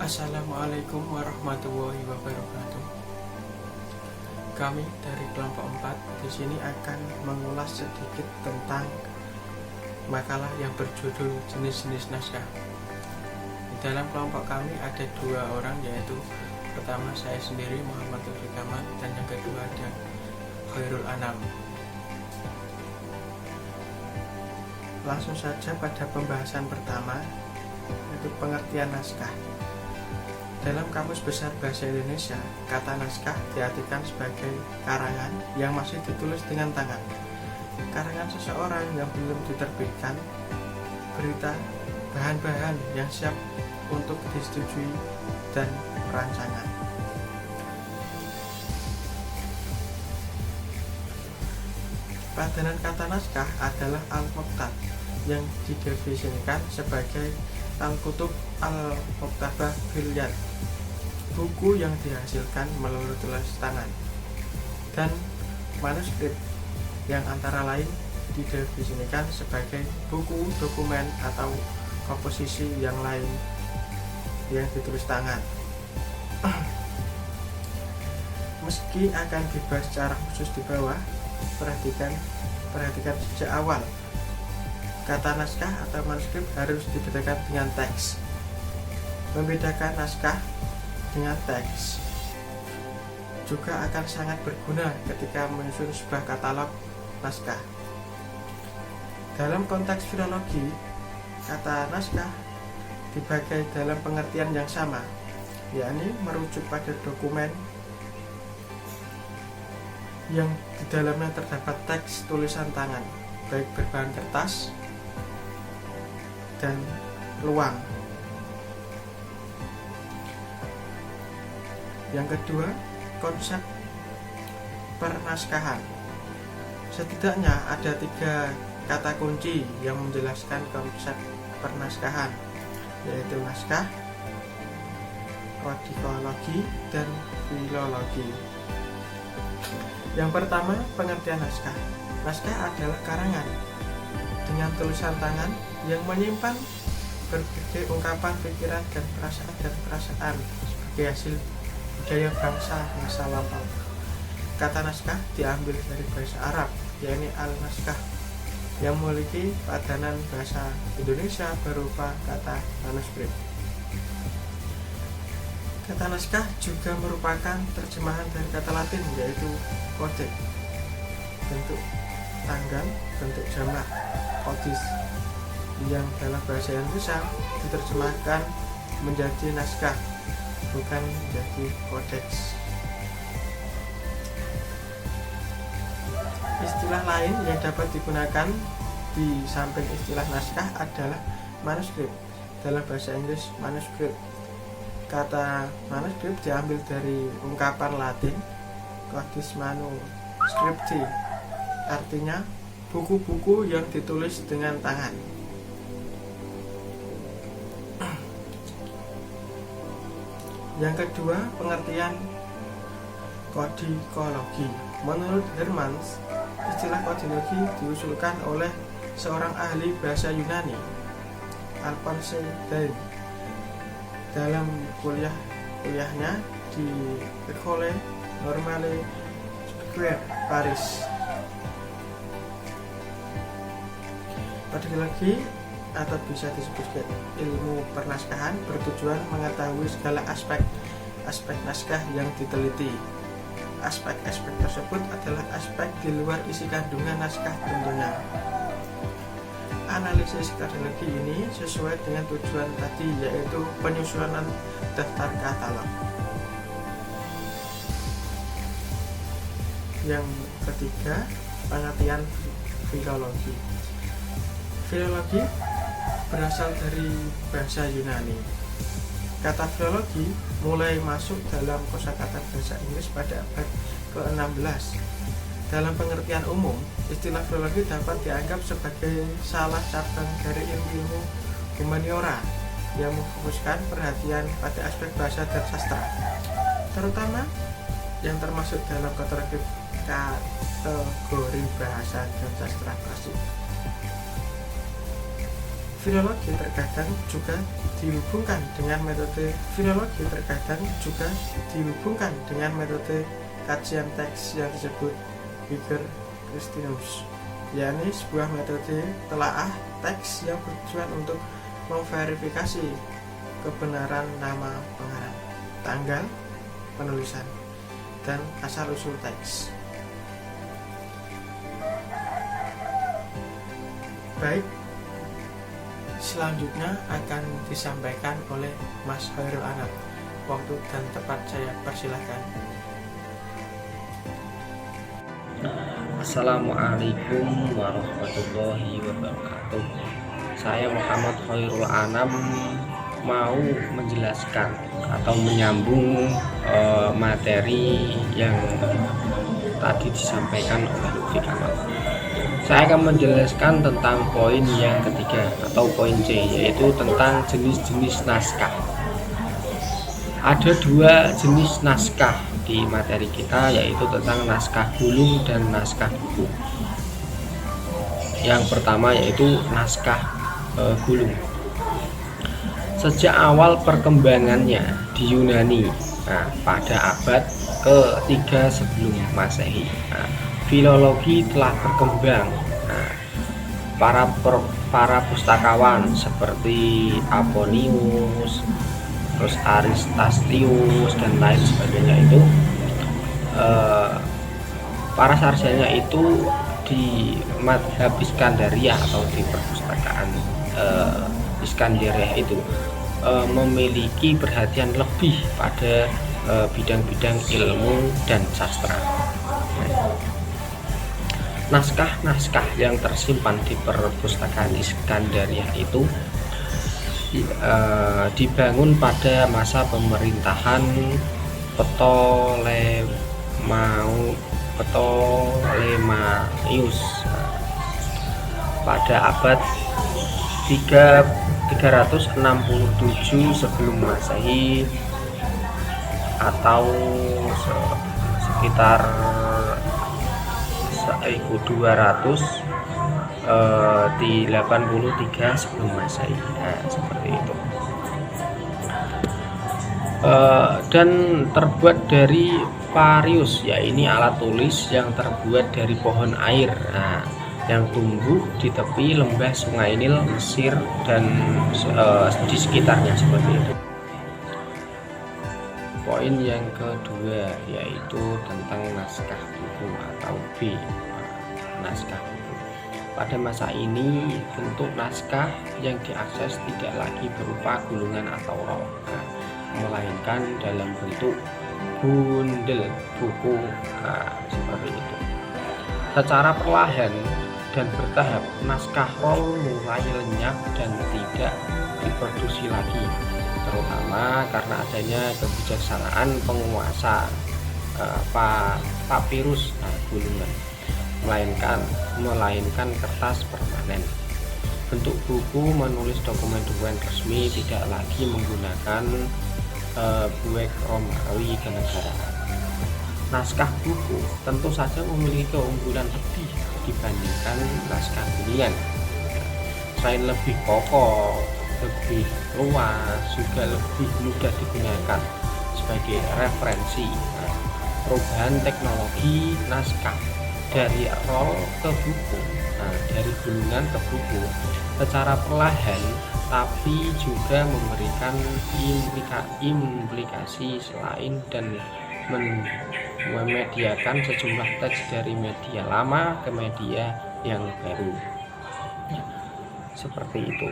Assalamualaikum warahmatullahi wabarakatuh. Kami dari kelompok 4 di sini akan mengulas sedikit tentang makalah yang berjudul jenis-jenis naskah. Di dalam kelompok kami ada 2 orang, yaitu pertama saya sendiri Muhammad Taufik Ahmad, dan yang kedua ada Khairul Anam. Langsung saja pada pembahasan pertama, yaitu pengertian naskah. Dalam Kamus Besar Bahasa Indonesia, kata naskah diartikan sebagai karangan yang masih ditulis dengan tangan, karangan seseorang yang belum diterbitkan, berita, bahan-bahan yang siap untuk disetujui, dan perancangan. Padanan kata naskah adalah al-muqtab yang didefinisikan sebagai al-kutub al-muktabah bil yad, buku yang dihasilkan melalui tulis tangan, dan manuskrip yang antara lain didefinisikan sebagai buku, dokumen, atau komposisi yang lain yang ditulis tangan. Meski akan dibahas secara khusus di bawah, perhatikan sejak awal kata naskah atau manuskrip harus dibedakan dengan teks. Membedakan naskah dengan teks juga akan sangat berguna ketika menyusun sebuah katalog naskah. Dalam konteks filologi, kata naskah dibagi dalam pengertian yang sama, yakni merujuk pada dokumen yang di dalamnya terdapat teks tulisan tangan, baik berbahan kertas dan luang. Yang kedua, konsep pernaskahan. Setidaknya ada 3 kata kunci yang menjelaskan konsep pernaskahan, yaitu naskah, kodikologi, dan filologi. Yang pertama, pengertian naskah. Naskah adalah karangan dengan tulisan tangan yang menyimpan berbagai ungkapan, pikiran, dan perasaan sebagai hasil budaya bangsa masa lampau. Kata naskah diambil dari bahasa Arab, yakni al-naskah, yang memiliki padanan bahasa Indonesia berupa kata manuskrip. Kata naskah juga merupakan terjemahan dari kata Latin, yaitu codex, bentuk tanggal, bentuk jamak codis, yang dalam bahasa Indonesia diterjemahkan menjadi naskah, bukan menjadi kodeks. Istilah lain yang dapat digunakan di samping istilah naskah adalah manuskrip. Dalam bahasa Inggris, manuskrip. Kata manuskrip diambil dari ungkapan Latin codis manuscripti, artinya buku-buku yang ditulis dengan tangan. Yang kedua, pengertian kodikologi. Menurut Hermans, istilah kodikologi diusulkan oleh seorang ahli bahasa Yunani, Alphonse Dain, dalam kuliahnya di École Normale Supérieure Paris. Kodikologi atau bisa disebut ilmu pernaskahan bertujuan mengetahui segala aspek naskah yang diteliti. Aspek-aspek tersebut adalah aspek di luar isi kandungan naskah tentunya. Analisis kodikologi ini sesuai dengan tujuan tadi, yaitu penyusunan daftar katalog. Yang ketiga, pengertian filologi. Filologi berasal dari bahasa Yunani. Kata filologi mulai masuk dalam kosakata bahasa Inggris pada abad ke-16. Dalam pengertian umum, istilah filologi dapat dianggap sebagai salah cabang dari ilmu humaniora yang memfokuskan perhatian pada aspek bahasa dan sastra, terutama yang termasuk dalam kategori bahasa dan sastra klasik. filologi terkadang juga dihubungkan dengan metode kajian teks yang disebut Wigger Christinus, yakni sebuah metode telaah teks yang bertujuan untuk memverifikasi kebenaran nama pengarang, tanggal penulisan, dan asal-usul teks. Baik, selanjutnya akan disampaikan oleh Mas Khairul Anam. Waktu dan tempat saya persilahkan. Assalamualaikum warahmatullahi wabarakatuh. Saya Muhammad Khairul Anam mau menjelaskan atau menyambung materi yang tadi disampaikan oleh Lutfi Kamal. Saya akan menjelaskan tentang poin yang ketiga atau poin C, yaitu tentang jenis-jenis naskah. Ada dua jenis naskah di materi kita, yaitu tentang naskah gulung dan naskah buku. Yang pertama yaitu naskah gulung. Sejak awal perkembangannya di Yunani, pada abad ke-3 sebelum Masehi, filologi telah berkembang. Para pustakawan seperti Apollonius, terus Aristastius dan lain sebagainya itu, para sarjana itu di madhab Iskandaria atau di perpustakaan Iskandaria itu memiliki perhatian lebih pada bidang-bidang ilmu dan sastra. Naskah-naskah yang tersimpan di perpustakaan Iskandaria itu dibangun pada masa pemerintahan Ptolemaios pada abad 367 sebelum Masehi atau sekitar 1283 sebelum Masehi, seperti itu. Dan terbuat dari parius, ya ini alat tulis yang terbuat dari pohon air, yang tumbuh di tepi lembah Sungai Nil, Mesir dan di sekitarnya, seperti itu. Poin yang kedua yaitu tentang naskah buku atau B, naskah buku. Pada masa ini bentuk naskah yang diakses tidak lagi berupa gulungan atau rol, melainkan dalam bentuk bundel buku, seperti itu. Secara perlahan dan bertahap, naskah rol mulai lenyap dan tidak diproduksi lagi, terutama karena adanya kebijaksanaan penguasa papirus, gulungan, melainkan kertas permanen. Bentuk buku menulis dokumen-dokumen resmi tidak lagi menggunakan buek Romawi kenegaraan. Naskah buku tentu saja memiliki keunggulan lebih dibandingkan naskah gulungan. Selain lebih kokoh, lebih luas, juga lebih mudah digunakan sebagai referensi. Perubahan teknologi naskah dari rol ke buku, dari gulungan ke buku, secara perlahan tapi juga memberikan implikasi selain dan memediakan sejumlah teks dari media lama ke media yang baru, seperti itu.